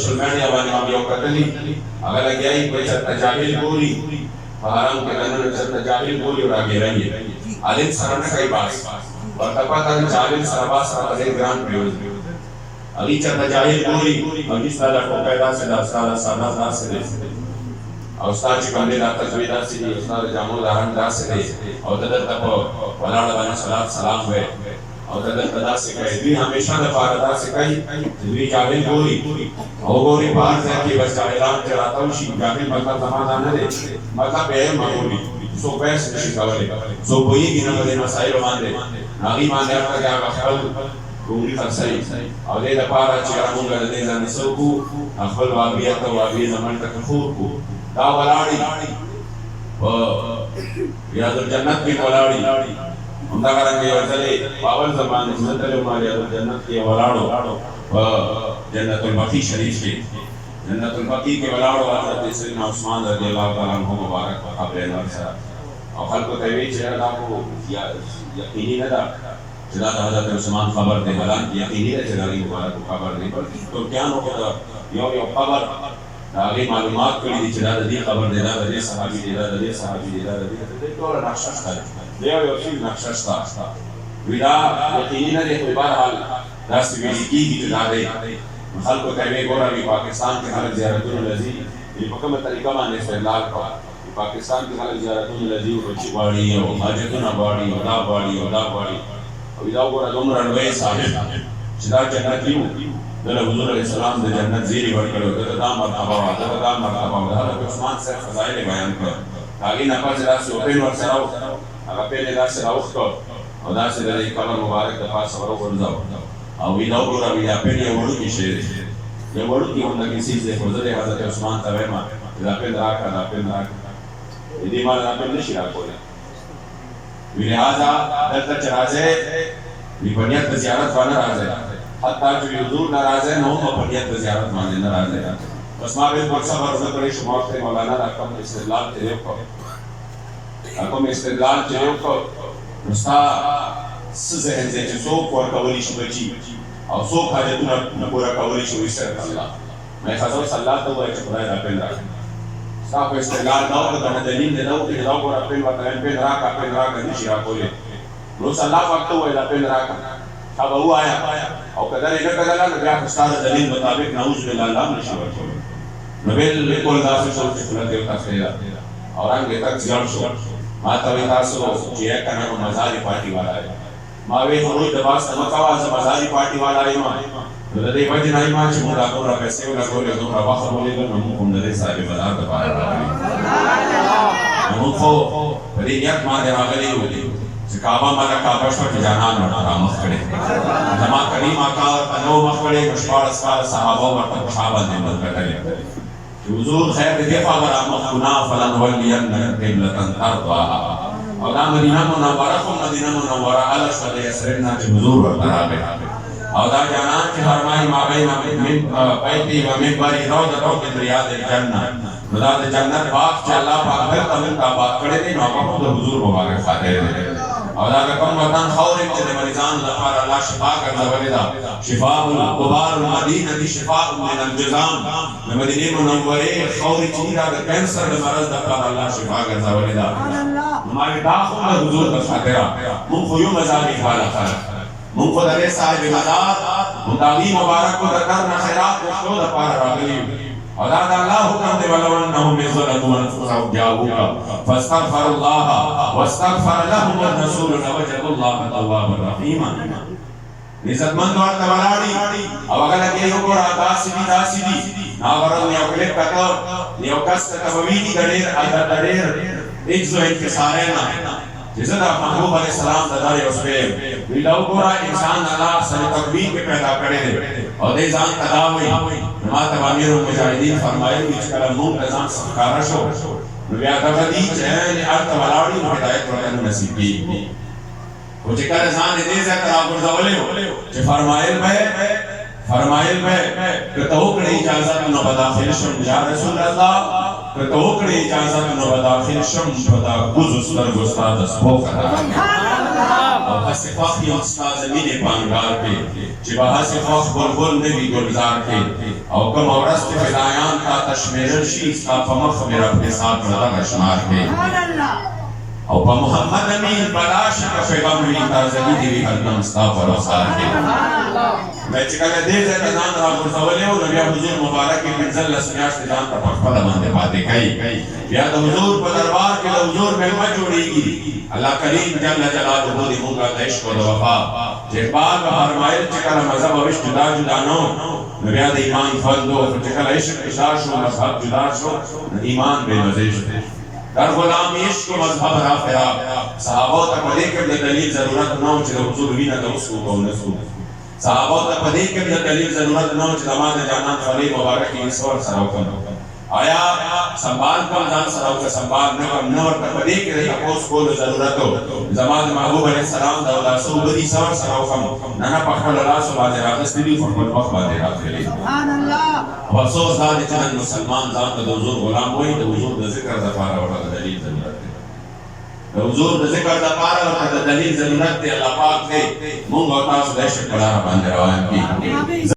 social media बाने हम यो कतली अगर गई कोई चत्ता जाहिल गोरी हराम के गन्ने चत्ता जाहिल गोरी और आगे रही आलिम सरना कई बात और तपता जाहिल सरबा सरबे ग्राम प्रयोग अली चत्ता जाहिल गोरी अभी सादा को पैदा से सादा सादा से दे और उस्ताद जी बंदे दा तजवीदा से उस्ताद जामुल रहन दा से दे और तद तक वलाड़ वाला सलात सलाम हुए और तद तदा से कहे भी हमेशा द फारदा से कही भी जाहिल गोरी और गोरी बाहर से कि बस ऐलान चलाता हूं शी जाहिल मतलब समाधान न दे मतलब है मामूली सो पैस शिकावले सो कोई की न बदे मसाइल मान दे नागी मान दे का क्या खल गोरी खसई और दे दपारा चिरामुंगा दे जाने सबको अखल वाबियत वाबिय जमान तक खूर को दा वलाड़ी यादुल जन्नत की वलाड़ी उनका करेंगे और चले बावन ज़बान जिंदले हमारे यादुल जन्नत की वलाड़ो जन्नतुल बकी शरीफ के जन्नतुल बकी के वलाड़ो हज़रत सैयदना उस्मान रज़ियल्लाहु तआला अन्हु मुबारक क़ब्र नरसा और खल्क़ तवीज चेहरा को यकीनी न था जनाब हज़रत उस्मान खबर दे बलान यकीनी है जनाब मुबारक खबर नहीं बल्कि तो क्या हो गया यो खबर आगे मालूमात के लिए चला दी खबर देना दे सहाबी देना दे तो नक्शा था दे और फिर नक्शा था विदा यकीनी न दे बहरहाल दस भी की चला दे मसल को कहवे गोरा भी पाकिस्तान के हाल ज़ियारतुल लजी ये पक्का तरीका माने इस्तेमाल का पाकिस्तान के हाल ज़ियारतुल लजी रोची बाड़ी है हाजतुन बाड़ी ओदा बाड़ी और विदा गोरा दोनों रनवे साहिब जिदा जन्नत लियो दल हुजूर अलैहिस्सलाम दे जन्नत ज़ीरी बढ़ करो तदा मर्तबा हज़रत उस्मान से फज़ाइल बयान कर आगे नफर जरा से ओपन और सराव अगर पहले दा से राउख को और दा से दे कमर मुबारक दफा सवरो गुरजाओ और विदाउ गोरा विदा पे ये वड़ू की शेर ये वड़ू की उन किसी से हुजूर हज़रत उस्मान तवेमा दा पे राक यदि माल दा पे नशिरा कोले लिहाजा दल चराजे विपनियत ज़ियारत वाला राजे हत्ता जो हुजूर नाराज है नो अपनियत ज़ियारत माने नाराज है बस मां बे वर्षा वर्ष करे शुमार से मौलाना रकम इस्तेदलाल तेरे को मुस्ता सज़हन से जो पर कवली शुबची और सो खाजतुना न पूरा कवली शुबी से अल्लाह मैं खजो सल्लल्लाहु अलैहि वसल्लम रा पेन रा साफ इस्तेदलाल दाव का दलील दे दाव के दाव पर पेन बताएं पेन रा का निशिरा कोले रो सल्लल्लाहु वक्त हुआ पेन रा का अब वो आया और कदर इधर कदर ना क्या उस्ताद दलील मुताबिक नाउज बिल्लाह नशिवर को नबेल बिल्कुल दास सोच खुला देवता खेला और अंगे तक जड़ शो माता विकासो जिया करना मजारी पार्टी वाला है मावे होई दबास नमकावा मजारी पार्टी वाला है मां दे वजन आई मां चुरा तोरा पैसे वाला गोले तोरा वाख बोले तो हम दे साहिब बाजार का पार हम को बड़ी नियत मारे आगली होली काबा मारा काबा शो जाना न आराम करे जमा करीम आका अनो मखड़े मुशवार असफार सहाबा व तशाबा ने मत करे हुजूर खैर दे फवर मखना फलन वलियन क़िबलतन तरदा और मदीना मुनव्वरा अला सल्ले यसरना के हुजूर बराबर और दा जाना के हरमाई माबैन मिन बैती व मिंबरी रौदा के रियाद जन्नत रौदा जन्नत बाग के अल्लाह पाक फिर तमिल का बात करे नहीं ना को हुजूर मुबारक खातिर और अगर कम वतन खौरे के मरीजान लफार अल्लाह शिफा कर जवलिदा शिफाउल कुबार मदीना दी शिफाउ मिन अल-जुज़ाम मदीने मुनव्वरे खौरी चीरा द कैंसर द मरज द अल्लाह शिफा कर जवलिदा हमारे दाखिल हुजूर का खातिरा मुन खुयू मजाली वाला खैर मुन को दरे साहिब मदाद मुताली मुबारक को करना खैरात को शो द पार रागली और अल्लाह हुक्म दे वलवन्नहुम बिज़लतु अनफुसहुम जाऊका फस्तगफरुल्लाह वस्तगफर लहुम ar-रसूल वजदुल्लाह तव्वाबर रहीमा इज्जतमंद और तवलाड़ी अब अगर के हो को दासी ना वरल ने अगले कतो ने कस तबवीनी गडेर अदर एक जो एक सारे ना जिसदा महबूब अलैहि सलाम ददार उसपे विदाउ कोरा इंसान अल्लाह सने तकवीर के पैदा करे दे और दे जान तदावी नमात अमीर मुजाहिदीन फरमाए कि कलम मुंतजाम सकाराशो नबिया तवदी जैन अर्थ वलाड़ी हिदायत वतन नसीब की वो जिकर जान दे से तरा गुरदवले जे फरमाइल में कि तोकड़ी इजाजत न बदाखिल शम या रसूल अल्लाह कि तोकड़ी इजाजत न बदाखिल शम बदा गुज़ उस्तर गुस्ताद स्पोक او حسفاق یو استاد مینه پانګار کې چې به حسفاق بلبل نوی گلزار کې او کوم ورست فدایان تا تشمیرل شي ستا په مخ مې رب حساب لږه شمار کې او په محمد امین بلاش کا پیغام وی تازگی دی هردم ستا پر وسار کې مې چې کله دې ځای ځان را ورسولې او بیا حضور مبارک منزل لسمیاش ځان په خپل باندې پاتې کوي بیا د حضور په دربار کې د حضور مهمه جوړیږي الله کریم جل جلاله دې موږ د عشق او وفا چې باغ فرمایل چې کله مذهب او جدا جدا نو بیا د ایمان فرض او چې کله عشق اشار شو مذهب جدا شو ایمان به مزه شو در غلام عشق و مذهب را فراق صحابہ تا پدے کے دلیل ضرورت نہ ہو چھ حضور وینا د اس کو نسو صحابہ تا پدے کے دلیل ضرورت نہ ہو چھ زمان جانان خلی مبارک کی سور سراوکن آیا سنبھال کر جان سراو کا سنبھال نہ کم نہ ور پدے کے تپوس کو ضرورت ہو زمان محبوب علیہ السلام دا ولا سو بدی سور سراوکم نہ پخل اللہ سبحانہ راز دی فرمان وقت بعد راز سبحان اللہ افسوس دا چې مسلمان ځان د حضور غلام وای د حضور د ذکر د لپاره ورته دلیل ضرورت دی د حضور د ذکر د لپاره ورته دلیل ضرورت دی الله پاک دې موږ او تاسو د شکر باندې روان کړي